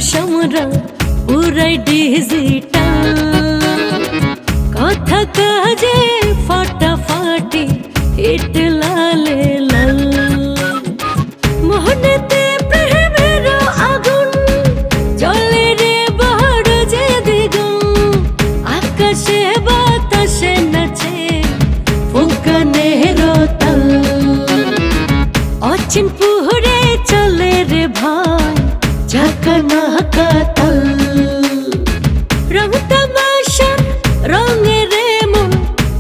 মানুষ আমরা পুরাই ডিজিটাল, কথা কাজে ফাটাফাটি হিট লালে লাল। মোহনেতে প্রেমের আগুন জ্বলে রে বড় যে দ্বিগুণ, আকাশে বাতাসে নাচে ফুঁকানের তাল। অচিন পুহরে চলে রে ভাই ঝাঁকানা কাতাল, রং তামাশা রঙে রে মন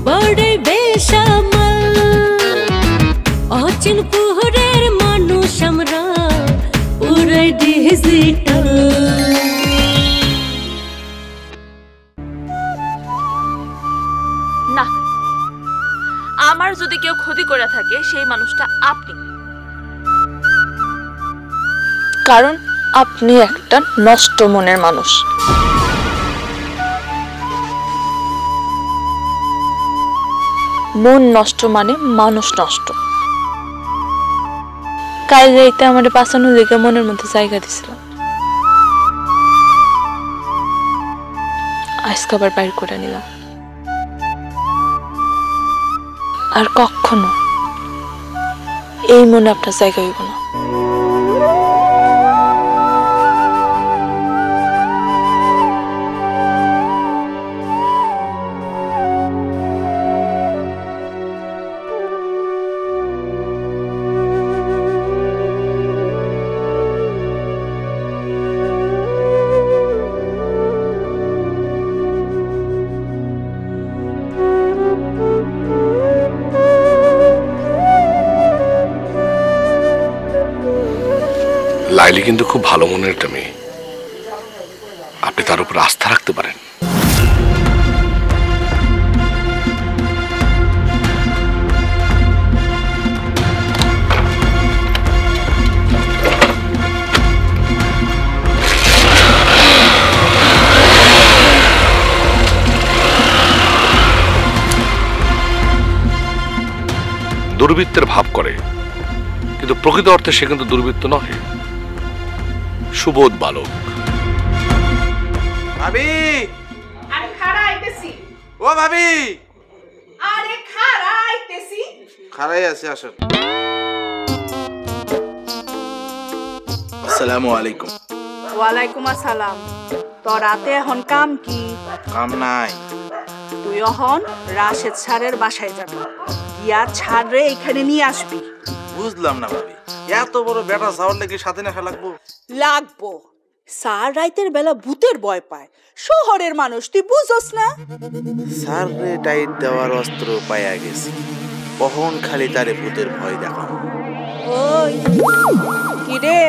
বড় বেসামাল। অচিন পুহরের মানুষ আমরা পুরাই ডিজিটাল। না, আমার যদি কেউ ক্ষতি করে থাকে সেই মানুষটা আপনি, কারণ আপনি একটা নষ্ট মনের মানুষ। মন নষ্ট মানে মানুষ নষ্ট। কাল রাইতে আমার পাশানো দিকে মনের মধ্যে জায়গা দিছিলাম, আজকে আবার বাইর করে নিলাম। আর কখনো এই মনে আপনার জায়গা হইব না। লাইলি কিন্তু খুব ভালো মনের একটা মেয়ে, আপনি তার উপর আস্থা রাখতে পারেন। দুর্বৃত্তের ভাব করে, কিন্তু প্রকৃত অর্থে সে কিন্তু দুর্বৃত্ত নহে, সুবোধ বালক। ভাবি, আরে খাড়া আইতেছি। ও ভাবি, আরে খাড়া আইতেছি। খাড়াই আছে, আসুন। আসসালামু আলাইকুম। ওয়ালাইকুম আসসালাম। তো রাতে এখন কাম কি? কাম নাই। তুই এখন রাশেদ স্যারের বাসায় যাবি, গিয়া ছাড়রে এখানে নিয়ে আসবি। বুঝলাম না ভাবি, এত বড় বেটা চাওয়ার লেগে সাথে না লাগবো? লাগবো। স্যার রাইতের বেলা ভূতের ভয় পায়, শহরের মানুষ, তুই বুঝোস না? স্যার রে টাইট দেওয়ার অস্ত্র পাইয়া গেছি, কখন খালি তারে ভূতের ভয় দেখানো। ওই কি রে,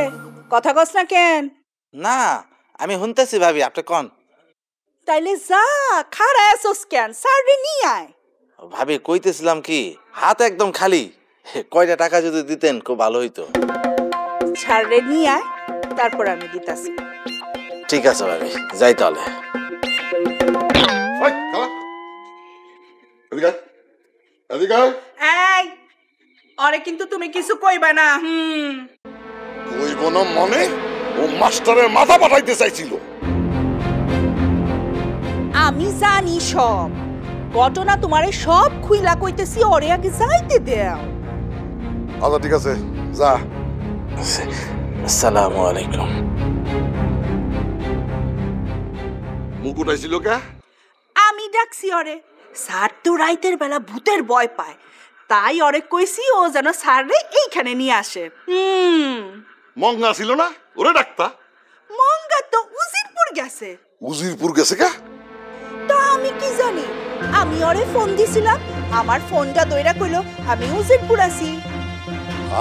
কথা কস না কেন? না, আমি শুনতেছি ভাবি, আপনি কন। তাইলে যা, খাড়া আসোস কেন, স্যার রে নিয়ে আয়। ভাবি কইতেছিলাম কি, হাত একদম খালি, কয়টা টাকা যদি দিতেন খুব ভালো হইতো। স্যার রে নিয়ে আয়, তারপর আমি দিতাছি। ঠিক আছে ভাবি, যাই তাহলে। এই, আরে কিন্তু তুমি কিছু কইবা না। কইব না মনে, ও মাস্টারের মাথা পাঠাইতে চাইছিল। আমি জানি সব ঘটনা, তোমারে সব খুইলা কইতেছি, ওরে আগে যাইতে দেও। আচ্ছা ঠিক আছে, যা। আসসালামু আলাইকুম। মুকুট আইছিল কে? আমি ডাকছি ওরে, স্যার তো রাইতের বেলা ভূতের ভয় পায়, তাই ওরে কইছি ও যেন স্যার রে এইখানে নিয়ে আসে। মঙ্গা ছিল না, ওরে ডাক্তা। মঙ্গা তো উজিরপুর গেছে। উজিরপুর গেছে কে? তা আমি কি জানি, আমি ওরে ফোন দিছিলাম, আমার ফোনটা দইরা কইলো আমি উজিরপুর আছি।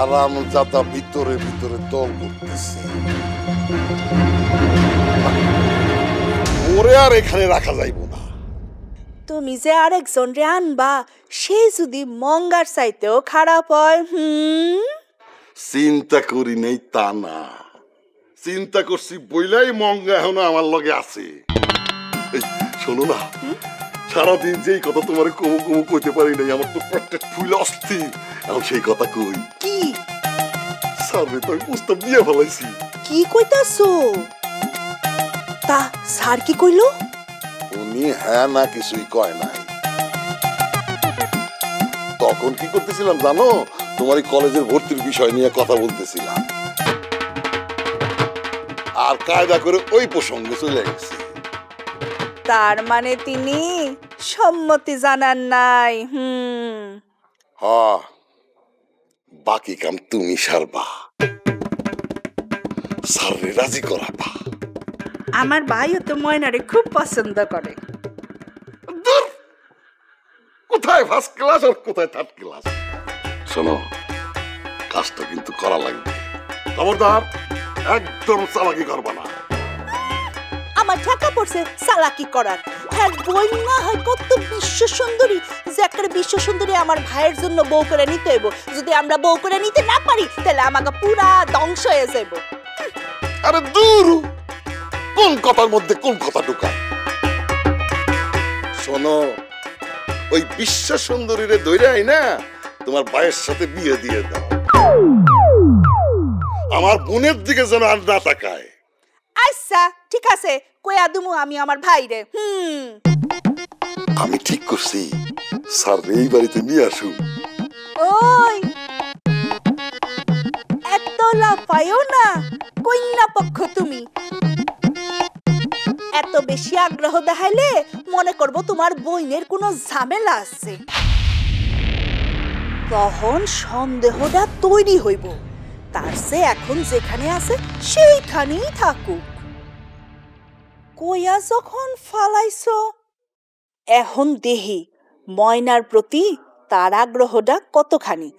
আরাম জাদা ভিতরে ভিতরে দল করতেছে, ওরে আর এখানে রাখা যাইব না। তুমি যে আরেকজন রে আনবা, সে যদি মঙ্গার চাইতেও খারাপ হয়। চিন্তা করি নাই তা না, চিন্তা করছি বইলাই মঙ্গা এখন আমার লগে আছে। শোনো না, সারাদিন যেই কথা তোমার কমু কমু কইতে পারি নাই, আমার তো পেট ফুলে অস্থির। এখন সেই কথা কই। কি? স্যার তো আমি প্রস্তাব দিয়ে ফেলাইছি। কি কইতাছো? তা স্যার কি কইলো? উনি হ্যাঁ না কিছুই কয় নাই। তখন কি করতেছিলাম জানো? তোমার এই কলেজের ভর্তির বিষয় নিয়ে কথা বলতেছিলাম, আর কায়দা করে ওই প্রসঙ্গে চলে গেছি। তার মানে তিনি সম্মতি জানান নাই? হ্যাঁ, বাকি কাম তুমি সারবা, স্যাররে রাজি করাবা। আমার ভাইও তো ময়নারে খুব পছন্দ করে। ধুর, কোথায় ফার্স্ট ক্লাস আর কোথায় থার্ড ক্লাস। শোনো, কাজটা কিন্তু করা লাগবে, খবরদার একদম চালাকি করবা না। আমার ঠেকা পড়ছে চালাকি করার। হ্যাঁ, বই না হয় কত বিশ্ব সুন্দরী, যে একটা বিশ্ব সুন্দরী আমার ভাইয়ের জন্য বউ করে নিতে হইব। যদি আমরা বউ করে নিতে না পারি তাহলে আমাকে পুরা ধ্বংস হয়ে যাইব। আরে দূর, কোন কথার মধ্যে কোন কথা ঢুকায়। শোনো, ওই বিশ্ব সুন্দরীরে দৈরাই না তোমার ভাইয়ের সাথে বিয়ে দিয়ে দাও। আমার বোনের দিকে যেন আর না তাকায়। আচ্ছা ঠিক আছে, কইয়া দুমু আমি আমার ভাইরে। আমি ঠিক করছি, স্যার এই বাড়িতে নিয়ে আসুন। ওই এত লাফায়ও না, কন্যা পক্ষ তুমি। এত বেশি আগ্রহ দেখাইলে মনে করব তোমার বইনের কোনো ঝামেলা আছে, তখন সন্দেহটা তৈরি হইব। তার সে এখন যেখানে আছে সেইখানেই থাকুক। কইয়া যখন ফালাইছো, এখন দেহি ময়নার প্রতি তার আগ্রহটা কতখানি।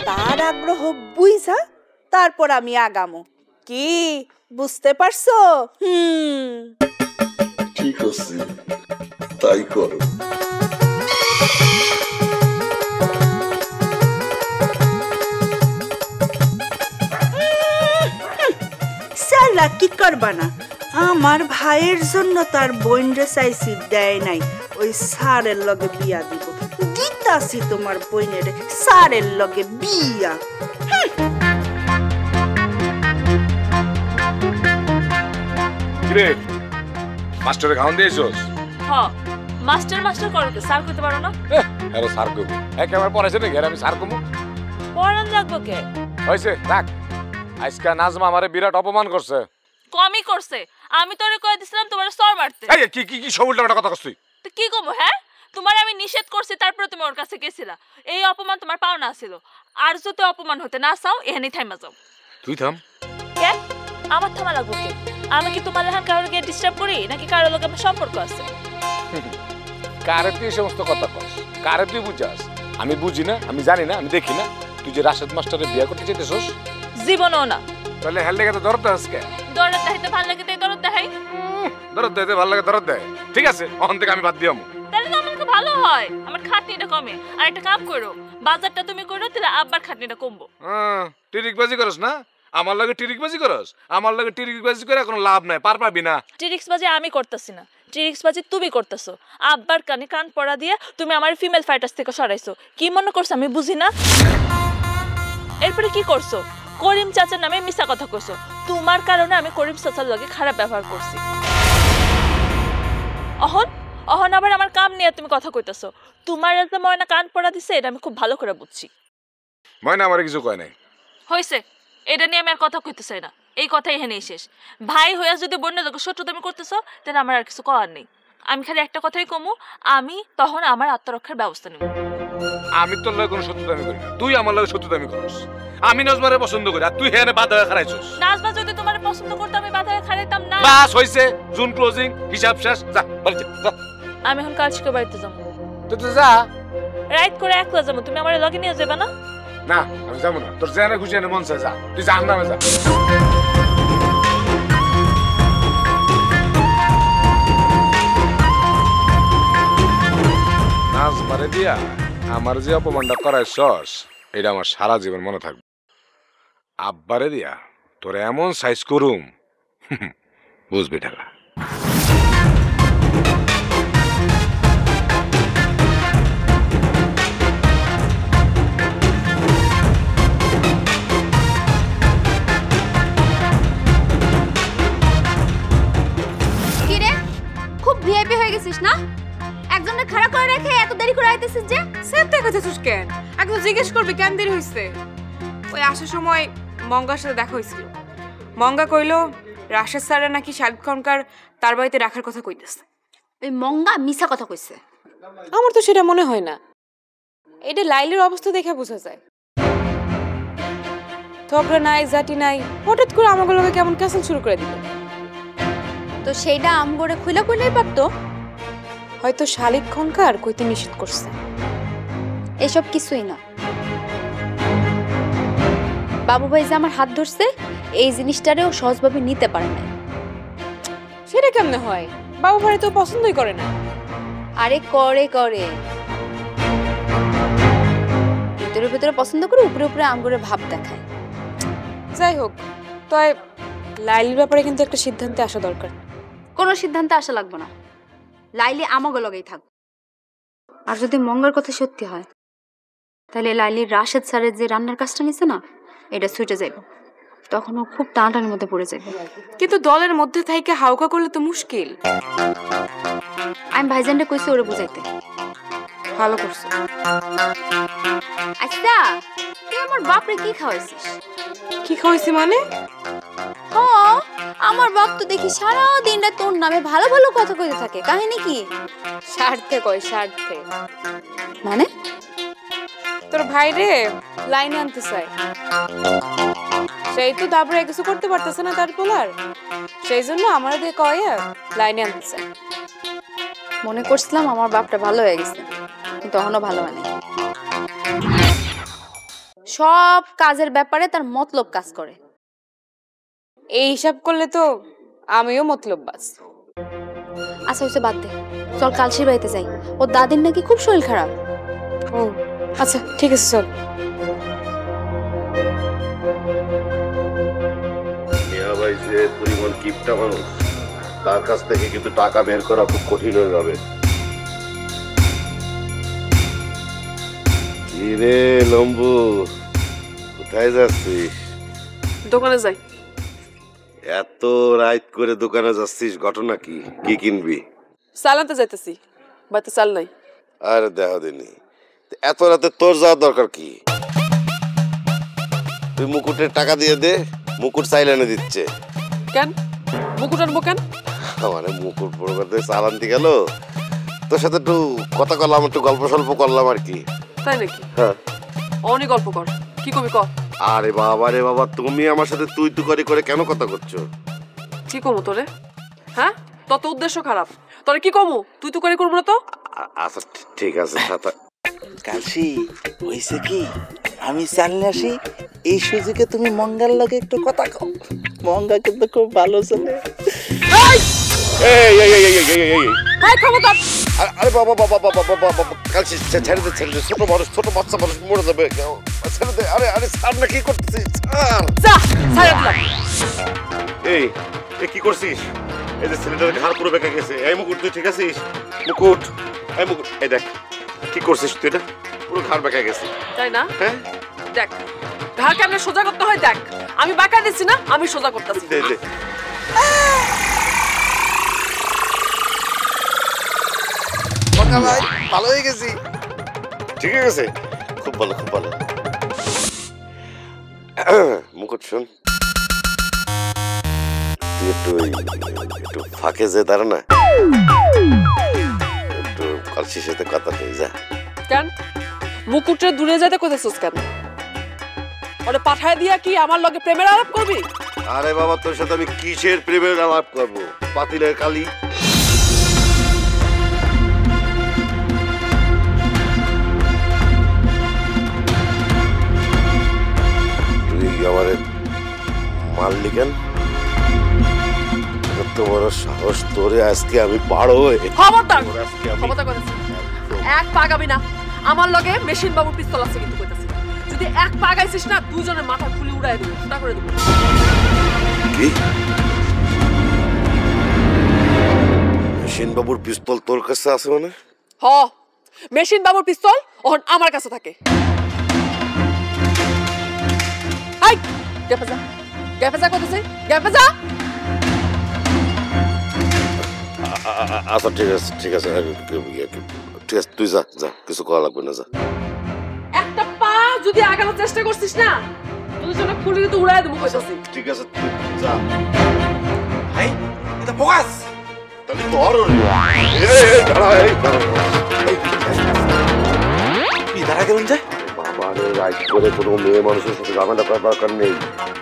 তার আগ্রহ বুঝা তারপর আমি আগামো। কি বুঝতে পারছো? ঠিক আছে, তাই করো। সালা কি করবা না, আমার ভাইয়ের জন্য তার বোনরে চাইছি, দেয় নাই। ওই সারের লগে বিয়া দিব, দিতাছি তোমার বোনের সারের লগে বিয়া। কিরে, মাস্টারে খাওয়ান দিয়েছস? হ্যাঁ, মাস্টার মাস্টার করো তো, স্যার করতে পারো না? আরে স্যার কইবো, একেবারে পড়াইছে নাকি? আমি স্যার কমু? পড়ান লাগবো কে? হয়েছে, রাখ। আজকে নাজমা আমারে বিরাট অপমান করছে। কমই করছে, আমি তোরে কয়ে দিছিলাম তোমার সর মারতে। এই কি কি কি সব উল্টাপাল্টা কথা কইছিস? তো কি কমু? হ্যাঁ, তোমার আমি নিষেধ করছি, তারপরে তুমি ওর কাছে গেছিলা। এই অপমান তোমার পাওনা ছিল। আর যদি অপমান হতে না চাও, এখানেই থাইমা যাও। তুই থাম। কে? আমার থামা লাগবো কে? আমি কি তোমার লেখান কারোর গিয়ে ডিস্টার্ব করি, নাকি কারোর লোক আমার সম্পর্ক আছে? কারে তুই সমস্ত কথা কস? কারে তুই বুঝাস? আমি বুঝি না, আমি জানি না, আমি দেখি না। তুই যে রাশেদ মাস্টারের বিয়ে করতে চাইতেছস? জীবনও না। তাহলে হেল লেগে তো দরদ দেয় আজকে। দরদ দেখাইতে ভালো লাগে তাই দরদ দেখাই। দরদ দেয় ভালো লাগে, দরদ দেয়। ঠিক আছে, অহন থেকে আমি বাদ দিয়াম। তাহলে তো আমার তো ভালো হয়, আমার খাটনিটা কমে। আর একটা কাম করো, বাজারটা তুমি করো, তাহলে আব্বার খাটনিটা কমবো। টিরিকবাজি করস না? আমার লাগে টিরিকবাজি করস? আমার লাগে টিরিকবাজি করে কোনো লাভ নাই, পার পাবি না। ট্রিক্সবাজি আমি করতেছি না, ট্রিক্সবাজি তুমি করতেছো। আব্বার কানে কান পড়া দিয়ে তুমি আমার ফিমেল ফাইটার্স থেকে সরাইছো। কি মনে করছো আমি বুঝি না? এরপরে কি করছো? করিম চাচার নামে মিছা কথা কইছো। তোমার কারণে আমি করিম চাচার লগে খারাপ ব্যবহার করছি। অহন অহন আবার আমার কাম নিয়ে তুমি কথা কইতেছো। তোমার যে ময়না কান পড়া দিছে, এটা আমি খুব ভালো করে বুঝছি। ময়না আমার কিছু কয় নাই। হইছে, এটা নিয়ে আমি আর কথা কইতে চাই না। এই কথাই এখানেই শেষ। ভাই হইয়া যদি বন্য লোক শত্রুতামি করতেছো, তাহলে আমার আর কিছু করার নেই। আমি খালি একটা কথাই কমু, আমি তখন আমার আত্মরক্ষার ব্যবস্থা নেব। আমি তোর লগে কোনো শত্রুতামি করি না, তুই আমার লগে শত্রুতামি করিস। আমি নাজমারে পছন্দ করি, আর তুই হেনে বাধা হয়ে খারাইছস। নাজমা যদি তোমার পছন্দ করতে, আমি বাধা হয়ে খারাইতাম না। বাস হইছে, জুন ক্লোজিং, হিসাব শেষ। যা বাড়িতে যা। আমি এখন কাল শিখে বাড়িতে যাবো। তুই তো যা। রাইড করে একলা যাবো, তুমি আমার লগে নিয়ে যাবে না? না, আমি যাবো না। তোর জেনে খুশি মন চাই, যা। তুই জান নামে যা। নাজমারে দিয়া আমার যে অপমানটা করাইছস, এটা আমার সারা জীবন মনে থাকবে। আব্বারে দিয়া তোর এমন সাইজ করুম, বুঝবি ঠেলা। তাকাচ্ছিস কেন? একদম জিজ্ঞেস করবি কেন দেরি হইছে। ওই আসার সময় মঙ্গার সাথে দেখা হয়েছিল। মঙ্গা কইলো রাশেদ স্যারের নাকি শাহিদ খানকার তার বাড়িতে রাখার কথা কইতেছে। ওই মঙ্গা মিছা কথা কইছে। আমার তো সেটা মনে হয় না। এটা লাইলির অবস্থা দেখে বোঝা যায়। ঝগড়া নাই, জাতি নাই, হঠাৎ করে আমাকে লোকে কেমন ক্যাসেল শুরু করে দিল। তো সেইটা আমগরে খুইলা কইলেই পারতো। হয়তো শালিক খনকার কইতে নিষেধ করছে। এসব কিছুই না। বাবু ভাই যে আমার হাত ধরছে এই জিনিসটারেও সহজভাবে নিতে পারে না। সেটা কেমনে হয়? বাবু ভাই তো পছন্দই করে না। আরে করে করে, ভিতরে ভিতরে পছন্দ করে, উপরে উপরে আমগরে ভাব দেখায়। যাই হোক, তাই লাইলির ব্যাপারে কিন্তু একটা সিদ্ধান্তে আসা দরকার। কোনো সিদ্ধান্তে আসা লাগবে না, লাইলি আমাকে লগেই থাকবে। আর যদি মঙ্গার কথা সত্যি হয় তাহলে লাইলির রাশেদ স্যারের যে রান্নার কাজটা নিছে না, এটা ছুটে যাইব। তখন ও খুব টানাটানির মধ্যে পড়ে যাবে। কিন্তু দলের মধ্যে থাইকে হাউকা করলে তো মুশকিল। আমি ভাইজানরে কইছি ওরে বুঝাইতে। ভালো করছো। আচ্ছা, তুই আমার বাপরে কি খাওয়াইছিস? কি খাওয়াইছি মানে? হ্যাঁ, আমার বাপ তো দেখি সারা দিনটা তোর নামে ভালো ভালো কথা কইতে থাকে। কাহিনী কি? স্বার্থে কয়, স্বার্থে। মানে তোর ভাই রে লাইনে আনতে চায়। সেই তো দাবড়ে কিছু করতে পারতেছে না তার পোলার, সেই জন্য আমার দিয়ে কয় লাইনে আনতে চায়। মনে করছিলাম আমার বাপটা ভালো হয়ে গেছে, কিন্তু এখনো ভালো হয়নি। সব কাজের ব্যাপারে তার মতলব কাজ করে। এই হিসাব করলে তো আমিও মতলববাজ। আচ্ছা হচ্ছে বাদ দে, চল কালসির বাড়িতে যাই। ও দাদির নাকি খুব শরীর খারাপ। ও আচ্ছা ঠিক আছে, চল। মিয়া ভাই যে পরিমাণ কিপটা মানুষ, তার কাছ থেকে কিন্তু টাকা বের করা খুব কঠিন হয়ে যাবে। কি রে লম্বু, কোথায় যাচ্ছিস? দোকানে যাই। এত রাত করে দোকানে যাচ্ছিস, ঘটনা কি? কি কিনবি? চাল আনতে যাইতেছি, বাড়িতে চাল নাই। আরে দেহ দিনি, এত রাতে তোর যাওয়ার দরকার কি? তুই মুকুটের টাকা দিয়ে দে, মুকুট চাইলে এনে দিচ্ছে। কেন মুকুট আনবো কেন? মানে মুকুট প্রকারে চাল আনতে গেল, তোর সাথে একটু কথা বললাম, একটু গল্প সল্প করলাম আর কি। তাই নাকি? হ্যাঁ। অনেক গল্প কর, কি কবি ক। আরে বাবা রে বাবা, তুমি আমার সাথে তুই তু করে করে কেন কথা করছো? কি কমু তোরে? হ্যাঁ, তত উদ্দেশ্য খারাপ। তোরে কি কমু? তুই তো করে করবো না তো। আচ্ছা ঠিক আছে। কালসি হইছে কি, আমি চাললে আসি, এই সুযোগে তুমি মঙ্গার লগে একটু কথা কও। মঙ্গা কিন্তু খুব ভালো ছেলে। আরে বাবা বাবা বাবা বাবা বাবা, কালসি ছেড়ে দে, ছেড়ে দে, ছোট বাচ্চা মানুষ মরে যাবে, ছেড়ে দে। আরে আরে স্যার না, কি করতেছিস? এই কি করছিস? এই যে ছেলেটার ঘাড় পুরো বেঁকে গেছে। এই মুকুট, তুই ঠিক আছিস? মুকুট, এই মুকুট, এই দেখ কি করছিস তুই, এটা পুরো ঘাড় বেঁকে গেছে। তাই না? হ্যাঁ, দেখ ঘাড় কেমনে সোজা করতে হয় দেখ। আমি বাঁকা দিচ্ছি না, আমি সোজা করতেছি। দে দে। মঙ্গা ভাই ভালো হয়ে গেছি। ঠিক আছে, খুব ভালো খুব ভালো। মুকুট শোন, তুই একটু ফাঁকে যে দাঁড়া না, একটু কালসির সাথে কথা নেই যা। কেন মুকুটটা দূরে যেতে কইতেছস কেন? ওরে পাঠায় দিয়া কি আমার লগে প্রেমের আলাপ করবি? আরে বাবা, তোর সাথে আমি কিসের প্রেমের আলাপ করবো? পাতিলের কালি। তুই আমার মারলি কেন? এত বড় সাহস তোরে, আজকে আমি পাড়ো। খবরদার, খবরদার কইতেছি। এক পা আগাবি না। আমার লগে মেশিন বাবুর পিস্তল আছে কিন্তু কইতাছি। যদি এক পা আগাইছিস না, দুইজনের মাথা খুলে উড়ায় দেব, ফুটা করে দেব। কি? মেশিন বাবুর পিস্তল তোর কাছে আছে মানে? হ, মেশিন বাবুর পিস্তল ওহন আমার কাছে থাকে। হাই, গেপে যা, গেপে যা কইতেছি, গেপে যা। আচ্ছা ঠিক আছে ঠিক আছে, ঠিক আছে, তুই যা যা, কিছু করা লাগবে না, যা। যদি আগানোর চেষ্টা করছিস না তোদের জন্য খুলে কিন্তু উড়াই দেবো কইতাছি। ঠিক আছে তুই যা। ভাই এটা ফোকাস তাহলে ধর দাঁড়া কি দাঁড়া গেলেন যে বাবারে রাইট করে কোনো মেয়ে মানুষের সাথে ঝামেলা করার দরকার নেই,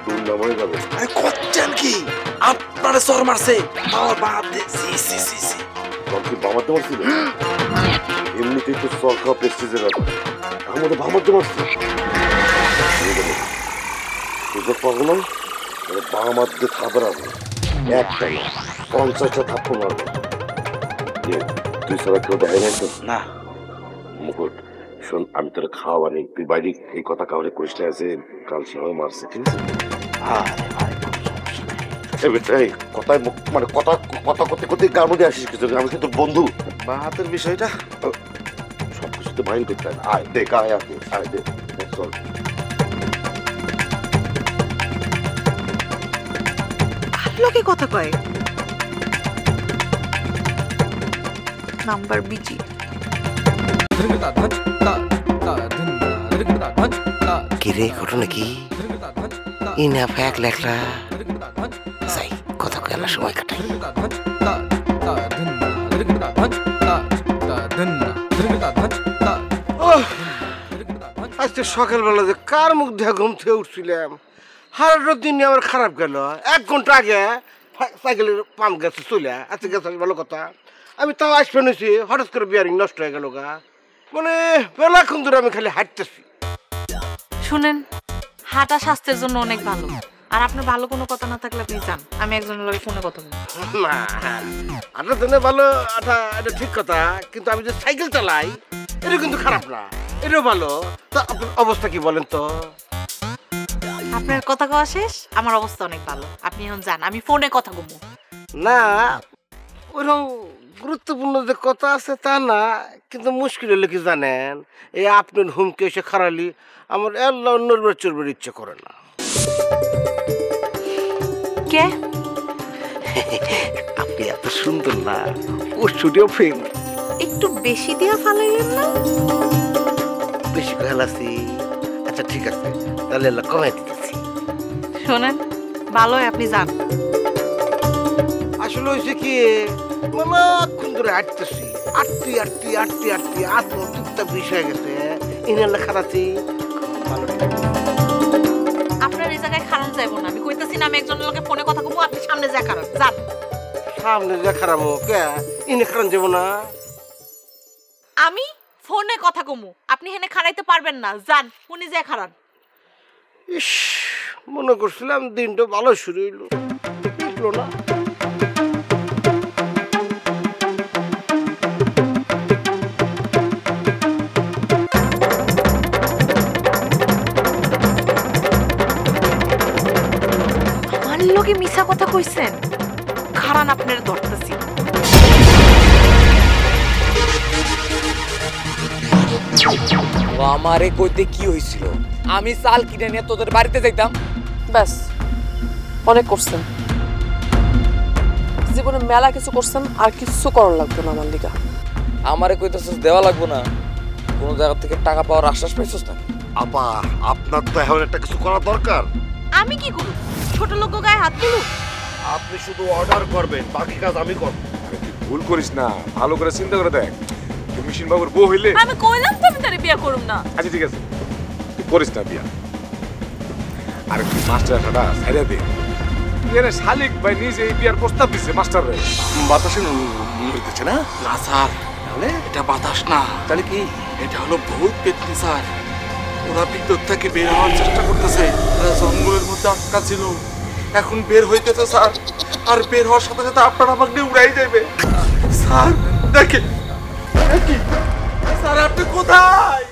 দুর্নাম হয়ে যাবে। আরে করছেন কি আপনারে সর মারছে আমার বাদ দে সি সি সি সি তোর কি বামাতে মারছিল? এমনিতেই তো সর খাওয়া প্রেস্টিজের ব্যাপার, আমাদের বামাতে মারছে। সুযোগ পাবো না, বামাতে থাপড়াবো, একটা 50টা থাপ্পড় মারবো। তুই ছাড়া কেউ দেয় নাই তো? না মুকুট শোন, আমি তোর খাওয়া নেই, তুই বাইরে এই কথা কাউরে কষ্ট আছে, কাল সবাই মারছে, ঠিক আছে? কথায় মানে কথা কথা করতে করতে গার মধ্যে আসিস কিছু, আমি কি তোর বন্ধু? বাহাতের বিষয়টা সবকিছুতে মাইন্ড করতে হয় না। আয় দেখ, আয় আপনি আয় দেখ, চল। লোকে কথা কয় নাম্বার বিজি। কিরে ঘটনা কি? ইনা ফ্যাক লেখরা যাই কথা কয়ার সময় কাটাই। আজকে সকালবেলা যে কার মুখ দেখে ঘুম থেকে উঠছিলাম, হারাটা দিন আমার খারাপ গেল। 1 ঘন্টা আগে সাইকেলের পাম্প গেছে চলে, আজকে গেছে ভালো কথা। আমি তাও আসবে নিছি, হঠাৎ করে বিয়ারিং নষ্ট হয়ে গেল গা। মানে বেলাক্ষণ ধরে আমি খালি হাঁটতেছি। শুনেন, হাঁটা স্বাস্থ্যের জন্য অনেক ভালো। আর আপনার ভালো কোনো কথা না থাকলে আপনি যান, আমি একজনের লগে ফোনে কথা বলবো। না, হাঁটার জন্য ভালো, এটা ঠিক কথা, কিন্তু আমি যে সাইকেল চালাই এটা কিন্তু খারাপ না, এটাও ভালো। তা আপনার অবস্থা কি বলেন তো? আপনার কথা কওয়া শেষ, আমার অবস্থা অনেক ভালো। আপনি এখন যান, আমি ফোনে কথা বলবো। না, ওরকম গুরুত্বপূর্ণ যে কথা আছে তা না, কিন্তু মুশকিল হলে কি জানেন, এই আপনার হুমকে এসে খারালি আমার আল্লাহ নড়বার চড়বার ইচ্ছে করে না। কে? আপনি এত সুন্দর না, ও স্টুডিও ফেম। একটু বেশি দিয়া ফালাইলেন না? বেশি ফেলাছি? আচ্ছা ঠিক আছে, তাহলে আল্লাহ কমাই দিতেছি। শোনেন, ভালো হয় আপনি যান। আসলে হয়েছে কি, অনেকক্ষণ ধরে হাঁটতেছি, আটটি আটটি আটটি আটটি আত্মতৃপ্তা বিষয় গেছে, ইনাল্লা খারাপি ভালো। আপনার এই জায়গায় খারাপ যাইবো না, আমি কইতাছি না আমি একজনের লগে ফোনে কথা কইবো, আপনি সামনে যা খারাপ যান। সামনে যা খারাপ কে ইনে খারাপ যাবো না? আমি ফোনে কথা কমু, আপনি হেনে খারাইতে পারবেন না, যান উনি যা খারাপ। ইস, মনে করছিলাম দিনটা ভালো শুরু হইলো, বুঝলো না। আমার লগে মিছা কথা কইছেন, খারান আপনার ধরতেছি। আমারে কইতে কি হইছিল? আমি চাল কিনে নিয়ে তোদের বাড়িতে যাইতাম। ব্যাস, অনেক করছেন জীবনে, মেলা কিছু করছেন, আর কিছু করার লাগবে না আমার লিগা। আমারে কইতেছস দেওয়া লাগবো না? কোন জায়গা থেকে টাকা পাওয়ার আশ্বাস পাইছস না? আপা, আপনার তো এখন একটা কিছু করা দরকার। আমি কি করব? ছোট লোক গায়ে হাত তুলু? আপনি শুধু অর্ডার করবেন, বাকি কাজ আমি করব। ভুল করিস না, ভালো করে চিন্তা করে দেখ। তুই মিশন বাবুর বউ হইলে আমি কইলাম তো আমি তারে বিয়ে করব না। আচ্ছা ঠিক আছে, তুই করিস না বিয়া। আর তুই মাস্টার ছাড়া ছাইড়া দে। তুই এনে শালিক ভাই নিজে এই বিয়ার প্রস্তাব দিছে মাস্টার রে। বাতাসে হইতেছে না? না স্যার, তাহলে এটা বাতাস না, তাহলে কি এটা হলো ভূত পেতনি স্যার। ওরা ভিতর থেকে বের হওয়ার চেষ্টা করতেছে, ওরা জঙ্গলের মধ্যে আটকা ছিল, এখন বের হইতেছে স্যার। আর বের হওয়ার সাথে সাথে আপনারা আমাকে উড়াই যাবে স্যার। দেখেন স্যার, আপনি কোথায়?